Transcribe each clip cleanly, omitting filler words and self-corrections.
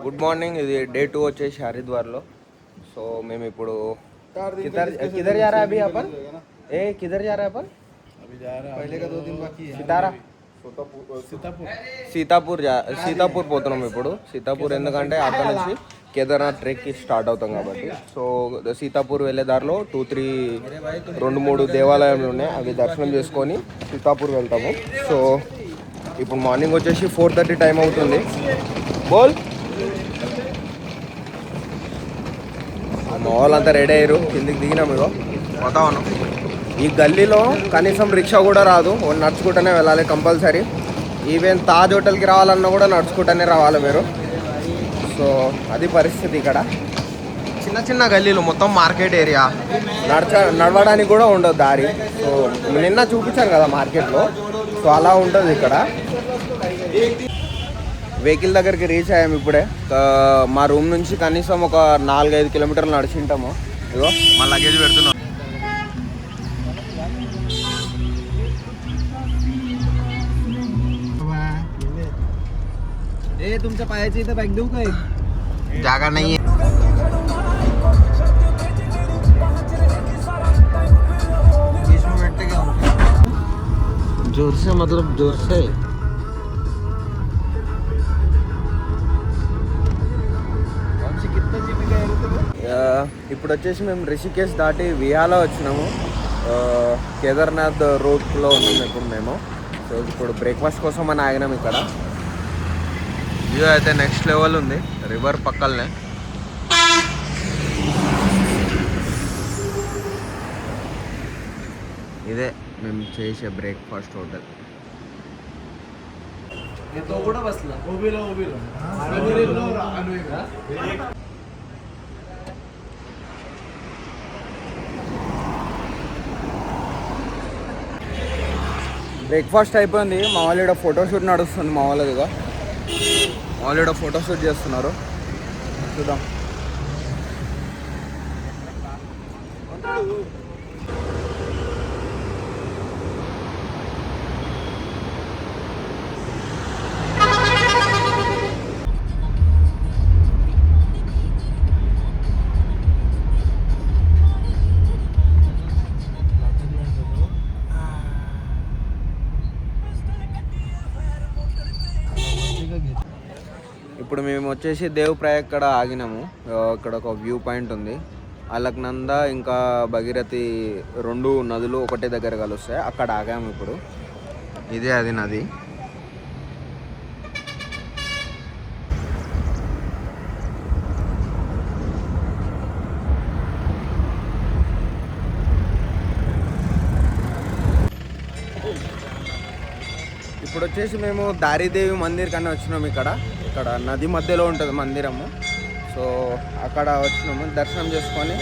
Good morning. ఇది day 2 వచ్చేసి హరిద్వార్లో. So మేము ఇప్పుడు किधर जा रहा है अभी अपन? किधर जा रहा है अपन? अभी जा रहा है पहले का 2 दिन बाकी है. సితారా సీతాపూర్ పోతున్నాం ఇప్పుడు. సీతాపూర్ ఎందుకంటే అక్కడ నుంచి కేదార్నాథ్ ట్రెక్కి స్టార్ట్ అవుతాం కాబట్టి. సో సీతాపూర్ వెళ్ళే దారిలో 2-3 దేవాలయాలు ఉన్నాయి. అవి దర్శనం చేసుకొని సీతాపూర్ వెళ్తాము. సో ఇప్పుడు మార్నింగ్ వచ్చేసి 4:30 టైం అవుతుంది. బోల్ మా వాళ్ళంతా రెడీ అయ్యారు. కిందికి దిగినాము. ఇగో వాతావరణం. ఈ గల్లీలో కనీసం రిక్షా కూడా రాదు. నడుచుకుంటూనే వెళ్ళాలి కంపల్సరీ. ఈవెన్ తాజ్ హోటల్కి రావాలన్నా కూడా నడుచుకుంటూనే రావాలి మీరు. సో అది పరిస్థితి ఇక్కడ. చిన్న చిన్న గల్లీలు, మొత్తం మార్కెట్ ఏరియా. నడవడానికి కూడా ఉండదు దారి. సో నిన్న చూపించాను కదా మార్కెట్లో. సో అలా ఉంటుంది ఇక్కడ. వెహికల్ దగ్గరికి రీచ్ అయ్యాము ఇప్పుడే. మా రూమ్ నుంచి కనీసం ఒక 4-5 కిలోమీటర్లు నడిచింటాము. ఇగో మా లగేజ్ పెడుతున్నాం. तुमच्या पायाची इथं बॅग देऊ काय? जागा नाही. इसमें बैठते क्या जोर से मतलब जोर से. ఇప్పుడు వచ్చేసి మేము రిషికేశ్ దాటి విహాలా వచ్చినాము. కేదార్నాథ్ రోడ్లో ఉన్నాము ఇప్పుడు మేము. సో ఇప్పుడు బ్రేక్ఫాస్ట్ కోసం అని ఆగినాము ఇక్కడ. వ్యూ అయితే నెక్స్ట్ లెవెల్ ఉంది. రివర్ పక్కలనే. ఇదే మేము చేసే బ్రేక్ఫాస్ట్ హోటల్. బ్రేక్ఫాస్ట్ అయిపోయింది. మా వాళ్ళు ఇక్కడ ఫోటోషూట్ నడుస్తుంది. మా వాళ్ళదిగా వాళ్ళు ఇక్కడ ఫోటోషూట్ చేస్తున్నారు. చూద్దాం. ఇప్పుడు మేము వచ్చేసి దేవ్ ప్రయాగ్ కాడ ఆగినాము. ఇక్కడ ఒక వ్యూ పాయింట్ ఉంది. అలక్నంద ఇంకా భగీరథి 2 నదులు ఒకటే దగ్గర కలుస్తాయి. అక్కడ ఆగాము ఇప్పుడు. ఇదే అది నది. ఇప్పుడు వచ్చేసి మేము దారిదేవి మందిర్ కన్నా వచ్చినాము. ఇక్కడ నది మధ్యలో ఉంటుంది మందిరము. సో అక్కడ వచ్చినాము దర్శనం చేసుకొని.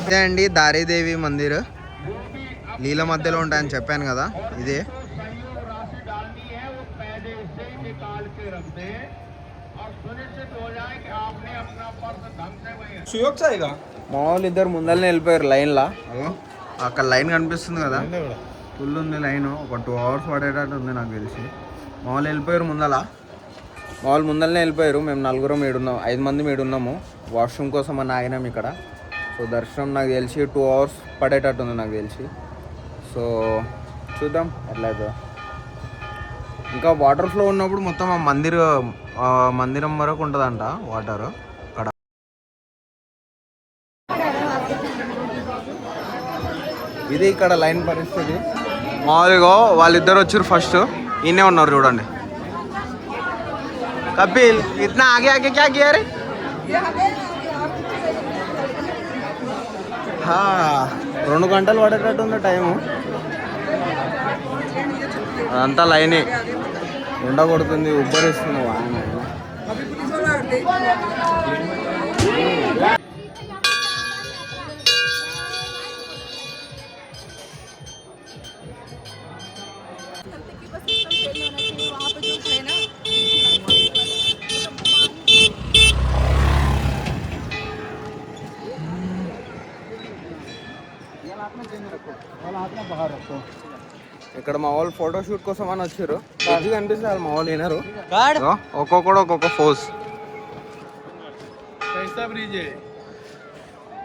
ఇదే అండి దారిదేవి మందిర్. నీళ్ళ మధ్యలో ఉంటాయని చెప్పాను కదా, ఇదే. మా వాళ్ళు ఇద్దరు ముందరనే వెళ్ళిపోయారు లైన్లా. అక్కడ లైన్ కనిపిస్తుంది కదా, ఫుల్ ఉంది లైన్. ఒక 2 hours పడేటట్టు ఉంది నాకు తెలిసి. మా వాళ్ళు వెళ్ళిపోయారు ముందరనే వెళ్ళిపోయారు. మేము 5 మంది ఉన్నాము. వాష్రూమ్ కోసం అని ఆగినాము ఇక్కడ. సో దర్శనం నాకు తెలిసి 2 hours పడేటట్టు ఉంది నాకు తెలిసి. సో చూద్దాం ఎట్లయితే. ఇంకా వాటర్ ఫ్లో ఉన్నప్పుడు మొత్తం ఆ మందిరం వరకు ఉంటుందంట వాటర్ అక్కడ. ఇది ఇక్కడ లైన్ పరిస్థితి. మామూలుగా వాళ్ళిద్దరు వచ్చారు ఫస్ట్. ఈయనే ఉన్నారు చూడండి. कपिल इतना आगे आगे क्या किया रे? हाँ 2 గంటలు పడేటట్టు ఉంది టైము. అదంతా లైనే. ఎండ కొడుతుంది, ఉబ్బరిస్తుంది వాన. ఇక్కడ మా వాళ్ళు ఫోటో షూట్ కోసం అని వచ్చారు. మంచిగా అనిపిస్తుంది వాళ్ళు మా వాళ్ళు వినరు. ఒక్కొక్కడు ఒక్కొక్క ఫోజ్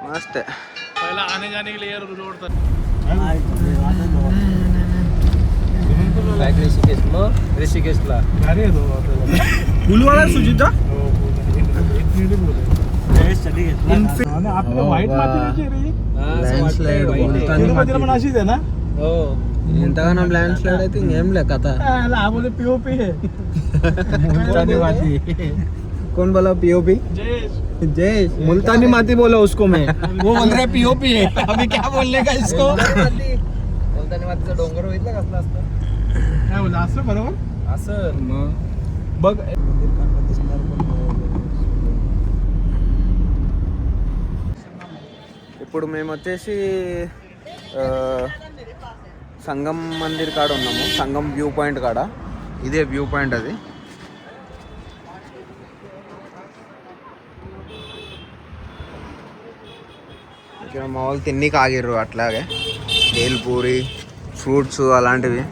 मस्त है. पहला आने जाने के लिए रोड था. ऋषिकेशला भारी आहे तो फुलवाला सुजिता आणि आपल्या व्हाईट माती रे ల్యాండ్స్లైడ్ तिरुपतीला पण अशीच आहे ना. हो ఇంతగానం ల్యాండ్స్లైడ్ అయితే ఇంకేం లే కథ. आम्हाला पीओपी आहे. कौन बोला पीओपी? जयेश. मुल्तानी माती बोला उसको मैं. वो बोल रहे पीओपी है. अभी क्या बोलने का इसको? मुल्तानी मातीचा डोंगर बघितला कसला असतो. काय बोलला असं बरोबर असं बघ ఇప్పుడు మేము వచ్చేసి సంగం మందిర్ కాడ ఉన్నాము. సంగం వ్యూ పాయింట్ కాడ. ఇదే వ్యూ పాయింట్ అది. ఇక్కడ మా వాళ్ళు తిన్నీకి ఆగిర్రు అట్లాగే. బేల్పూరి ఫ్రూట్స్ అలాంటివి.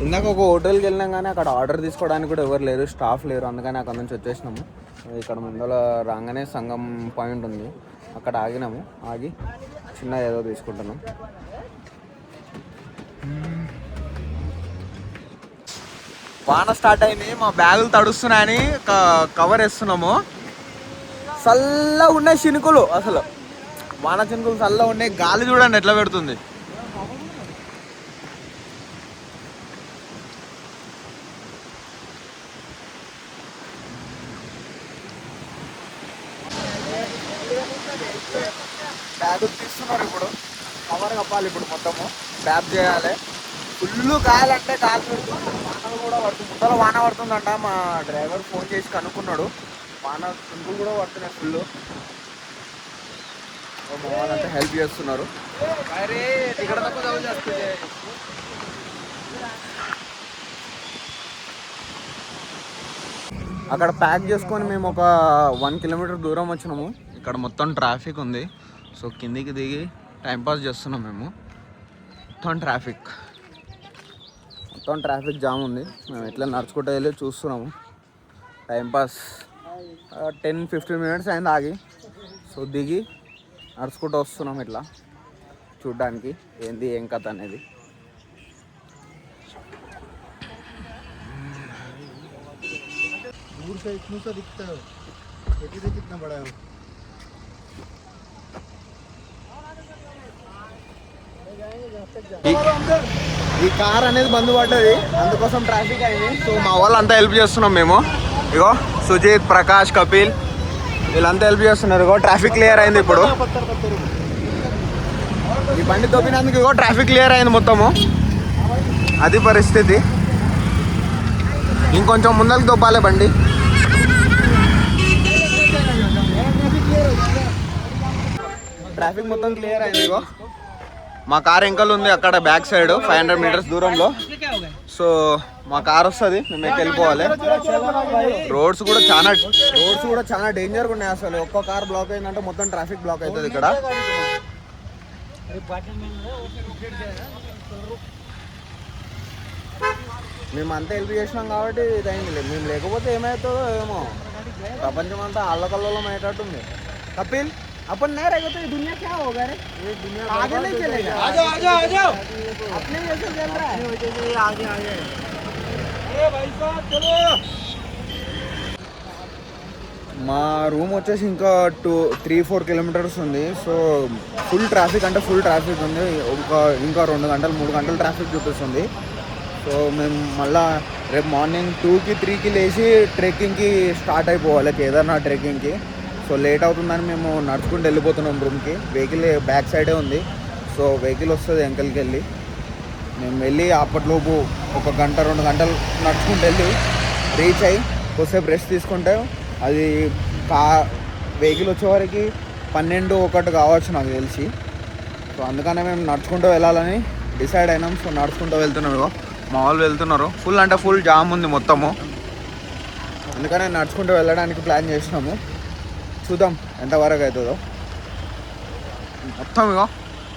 ఇందాక ఒక హోటల్కి వెళ్ళినాం కానీ అక్కడ ఆర్డర్ తీసుకోవడానికి కూడా ఎవరు లేరు, స్టాఫ్ లేరు. అందుకని అక్కడ నుంచి వచ్చేసినాము. ఇక్కడ ముందర రాగానే సంగం పాయింట్ ఉంది, అక్కడ ఆగినాము. ఆగి చిన్న ఏదో తీసుకుంటున్నాం. వాన స్టార్ట్ అయింది, మా బ్యాగులు తడుస్తున్నాయని కవర్ వేస్తున్నాము. చల్లగా ఉన్నాయి చినుకులు, అసలు వాన చినుకులు చల్లగా ఉన్నాయి. గాలి చూడండి ఎట్లా పెడుతుంది. బ్యాగులు తీస్తున్నారు ఇప్పుడు, కవర్ కప్పాలి ఇప్పుడు మొత్తము, బ్యాగ్ చేయాలి. ఫుల్ కాయాలంటే కాలు పెడుతుంది. వానలు కూడా పడుతుంది, ముందర వాన పడుతుందంట. మా డ్రైవర్ ఫోన్ చేసి కనుక్కున్నాడు, వాన చింపులు కూడా పడుతున్నాయి ఫుల్. మా వాళ్ళంతా హెల్ప్ చేస్తున్నారు. అరే ఇక్కడ తక్కువ జరుగు చేస్తుంది. అక్కడ ప్యాక్ చేసుకొని మేము ఒక 1 కిలోమీటర్ దూరం వచ్చినాము. ఇక్కడ మొత్తం ట్రాఫిక్ ఉంది. సో కిందికి దిగి టైంపాస్ చేస్తున్నాం మేము. మొత్తం ట్రాఫిక్ జామ్ ఉంది. మేము ఎట్లా నడుచుకుంటూ వెళ్ళి చూస్తున్నాము. టైంపాస్ 10-15 మినిట్స్ అయింది ఆగి. సో దిగి నడుచుకుంటూ వస్తున్నాం ఇట్లా చూడ్డానికి ఏంది ఏం కథ అనేది. दूर से इतना सा दिखता है, देखिए कितना बड़ा है. ఈ కార్ అనేది బంద్ పడ్డది, అందుకోసం ట్రాఫిక్ అయింది. సో మా వాళ్ళంతా హెల్ప్ చేస్తున్నాం మేము. ఇగో సుజిత్, ప్రకాష్, కపిల్ వీళ్ళంతా హెల్ప్ చేస్తున్నారు. ఇగో ట్రాఫిక్ క్లియర్ అయింది ఇప్పుడు. ఈ బండి తొప్పినందుకు ఇగో ట్రాఫిక్ క్లియర్ అయింది మొత్తము. అది పరిస్థితి. ఇంకొంచెం ముందరికి తొప్పాలి బండి. ట్రాఫిక్ మొత్తం క్లియర్ అయింది. ఇగో మా కార్ ఎంకల్ ఉంది అక్కడ బ్యాక్ సైడ్ 500 మీటర్స్ దూరంలో. సో మా కార్ వస్తుంది, మేము ఎక్కి వెళ్ళిపోవాలి. రోడ్స్ కూడా చాలా డేంజర్గా ఉన్నాయి. అసలు ఒక్క కార్ బ్లాక్ అయిందంటే మొత్తం ట్రాఫిక్ బ్లాక్ అవుతుంది ఇక్కడ. మేము అంతా హెల్ప్ చేసినాం కాబట్టి ఇది అయింది. మేము లేకపోతే ఏమవుతుందో ఏమో. ప్రపంచం అంతా అల్లకల్లోలం అయ్యేటట్టుంది. కపిల్ अपन नहीं रहेगा तो ये दुनिया क्या होगा रे? ये दुनिया आगे नहीं चलेगा. आ जाओ अपने वजह से चल रहा है, अपने वजह से आगे अरे भाई साहब चलो. మా రూమ్ వచ్చేసి ఇంకా 2-3-4 కిలోమీటర్స్ ఉంది. సో ఫుల్ ట్రాఫిక్ అంటే ఫుల్ ట్రాఫిక్ ఉంది. ఇంకా 2 గంటలు 3 గంటలు ట్రాఫిక్ చూపిస్తుంది. సో మేము మళ్ళా రేపు మార్నింగ్ 2కి 3కి లేచి ట్రెక్కింగ్కి స్టార్ట్ అయిపోవాలి, కేదార్నాథ్ ట్రెక్కింగ్కి. సో లేట్ అవుతుందని మేము నడుచుకుంటూ వెళ్ళిపోతున్నాం రూమ్కి. వెహికల్ బ్యాక్ సైడే ఉంది. సో వెహికల్ వస్తుంది వెంకల్కి వెళ్ళి. మేము వెళ్ళి అప్పట్లోపు 1 గంట 2 గంటలు నడుచుకుంటూ వెళ్ళి రీచ్ అయ్యి కొద్దిసేపు రెస్ట్ తీసుకుంటే అది వెహికల్ వచ్చేవరకు 12-1 కావచ్చు నాకు తెలిసి. సో అందుకనే మేము నడుచుకుంటూ వెళ్ళాలని డిసైడ్ అయినాం. సో నడుచుకుంటూ వెళ్తున్నాం. ఇగో మా వాళ్ళు వెళ్తున్నారు. ఫుల్ అంటే ఫుల్ జామ్ ఉంది మొత్తము, అందుకనే నడుచుకుంటూ వెళ్ళడానికి ప్లాన్ చేసినాము. చూద్దాం ఎంతవరకు అవుతుందో. మొత్తం ఇగో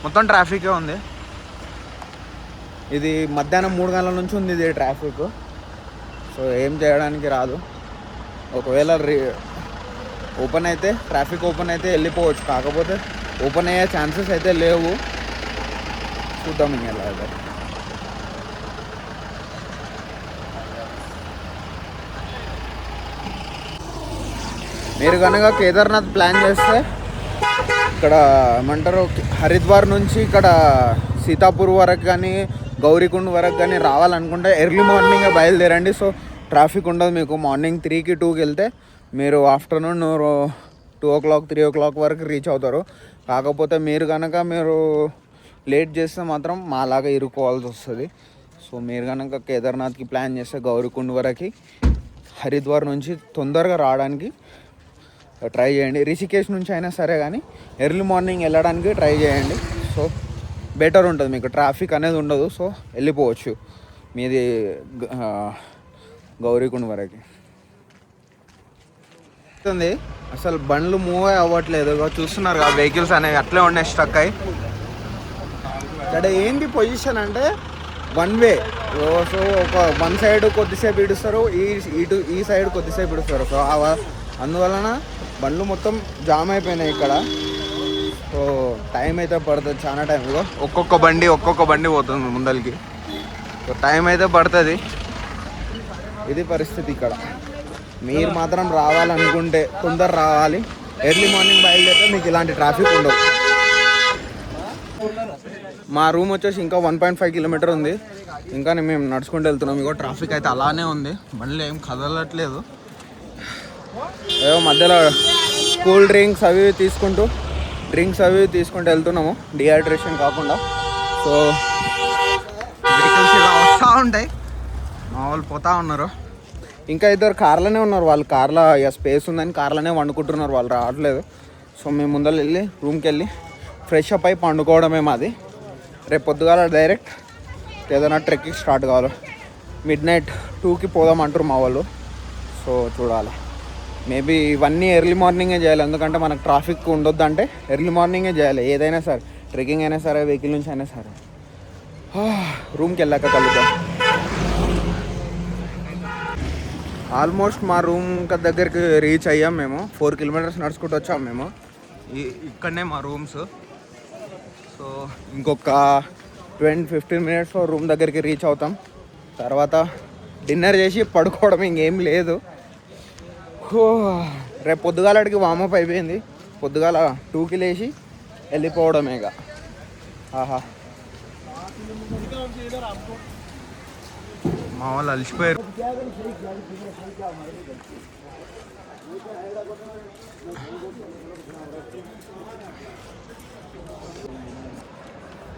మొత్తం ట్రాఫికే ఉంది. ఇది మధ్యాహ్నం 3 గంటల నుంచి ఉంది ఇది ట్రాఫిక్. సో ఏం చేయడానికి రాదు. ఒకవేళ ఓపెన్ అయితే ట్రాఫిక్ ఓపెన్ అయితే వెళ్ళిపోవచ్చు, కాకపోతే ఓపెన్ అయ్యే ఛాన్సెస్ అయితే లేవు. చూద్దాం ఇంకా ఎలా అయితే. మీరు కనుక కేదార్నాథ్ ప్లాన్ చేస్తే ఇక్కడ ఏమంటారు హరిద్వార్ నుంచి ఇక్కడ సీతాపూర్ వరకు కానీ గౌరీకుండ్ వరకు కానీ రావాలనుకుంటే ఎర్లీ మార్నింగే బయలుదేరండి. సో ట్రాఫిక్ ఉండదు మీకు. మార్నింగ్ 3కి 2కి వెళ్తే మీరు ఆఫ్టర్నూన్ 2 o'clock 3 o'clock వరకు రీచ్ అవుతారు. కాకపోతే మీరు లేట్ చేస్తే మాత్రం మాలాగా ఇరుక్కోవాల్సి వస్తుంది. సో మీరు కనుక కేదార్నాథ్కి ప్లాన్ చేస్తే గౌరీకుండ్ వరకు హరిద్వార్ నుంచి తొందరగా రావడానికి ట్రై చేయండి. రిషికేష్ నుంచి అయినా సరే కానీ ఎర్లీ మార్నింగ్ వెళ్ళడానికి ట్రై చేయండి. సో బెటర్ ఉంటుంది, మీకు ట్రాఫిక్ అనేది ఉండదు. సో వెళ్ళిపోవచ్చు మీది గౌరీకుండ్ వరకు. అసలు బండ్లు మూవ్ అవ్వట్లేదు, చూస్తున్నారు కదా వెహికల్స్ అనేవి అట్లే ఉన్నాయి స్టక్ అయ్యి. ఇక్కడ ఏంటి పొజిషన్ అంటే 1 way. సో ఒక 1 side కొద్దిసేపు ఇడుస్తారు, ఈ సైడ్ కొద్దిసేపు ఇడుస్తారు. సో అందువలన బండ్లు మొత్తం జామ్ అయిపోయినాయి ఇక్కడ. సో టైం అయితే పడుతుంది, చాలా టైం. ఒక్కొక్క బండి పోతుంది ముందరికి. సో టైం అయితే పడుతుంది. ఇది పరిస్థితి ఇక్కడ. మీరు మాత్రం రావాలనుకుంటే తొందర రావాలి. ఎర్లీ మార్నింగ్ బయలుదేరితే మీకు ఇలాంటి ట్రాఫిక్ ఉండదు. మా రూమ్ వచ్చేసి ఇంకా 1.5 kilometers ఉంది. ఇంకా మేము నడుచుకుంటూ వెళ్తున్నాం. ఇగో ట్రాఫిక్ అయితే అలానే ఉంది, బండ్లు ఏం కదలట్లేదు. ఏదో మధ్యలో కూల్ డ్రింక్స్ అవి తీసుకుంటూ వెళ్తున్నాము, డిహైడ్రేషన్ కాకుండా. సో వెహికల్స్ ఇలా వస్తూ ఉంటాయి, మా వాళ్ళు పోతూ ఉన్నారు. ఇంకా ఇద్దరు కార్లోనే ఉన్నారు, వాళ్ళు కార్లో స్పేస్ ఉందని కార్లోనే వండుకుంటున్నారు, వాళ్ళు రావట్లేదు. సో మేము ముందర వెళ్ళి రూమ్కి వెళ్ళి ఫ్రెష్ అప్ అయి పండుకోవడమే మాది. రేపు పొద్దుగాల డైరెక్ట్ ఏదైనా ట్రెక్కింగ్ స్టార్ట్ కావాలి. midnight 2కి పోదామంటారు మా వాళ్ళు. సో చూడాలి, మేబీ ఇవన్నీ ఎర్లీ మార్నింగే చేయాలి, ఎందుకంటే మనకు ట్రాఫిక్ ఉండొద్దు అంటే ఎర్లీ మార్నింగే చేయాలి. ఏదైనా సరే, ట్రెక్కింగ్ అయినా సరే, వెహికల్ నుంచి అయినా సరే. రూమ్కి వెళ్ళాక కలుద్దాం. ఆల్మోస్ట్ మా రూమ్ దగ్గరికి రీచ్ అయ్యాం మేము. 4 kilometers నడుచుకుంటూ వచ్చాము మేము. ఇక్కడనే మా రూమ్స్. సో ఇంకొక 10-15 minutes రూమ్ దగ్గరికి రీచ్ అవుతాం. తర్వాత డిన్నర్ చేసి పడుకోవడం, ఇంకేం లేదు. రేపు పొద్దుగాలకి వామప్ అయిపోయింది. పొద్దుగాల 2కి లేచి వెళ్ళిపోవడమే ఇక. ఆహా, మా వాళ్ళు అలసిపోయారు.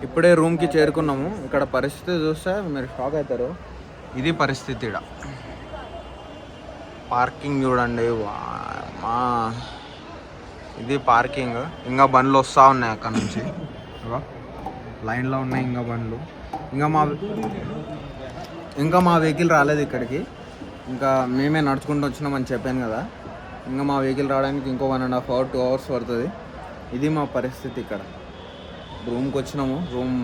ఇప్పుడే రూమ్కి చేరుకున్నాము. ఇక్కడ పరిస్థితి చూస్తే మీరు షాక్ అవుతారు. ఇది పరిస్థితి. ఇక్కడ పార్కింగ్ చూడండి, మా ఇది పార్కింగ్. ఇంకా బండ్లు వస్తూ ఉన్నాయి అక్కడ నుంచి, లైన్లో ఉన్నాయి ఇంకా బండ్లు. ఇంకా మా వెహికల్ రాలేదు ఇక్కడికి. ఇంకా మేమే నడుచుకుంటూ వచ్చినామని చెప్పాను కదా. ఇంకా మా వెహికల్ రావడానికి ఇంకో 1.5 hours 2 hours పడుతుంది. ఇది మా పరిస్థితి ఇక్కడ. రూమ్కి వచ్చినాము. రూమ్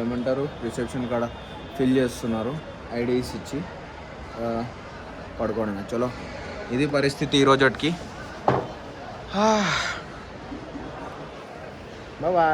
ఏమంటారు రిసెప్షన్ కాడ ఫిల్ చేస్తున్నారు, ఐడీస్ ఇచ్చి పడుకోవడమే. చలో, ఇది పరిస్థితి ఈరోజుకి. బాయ్.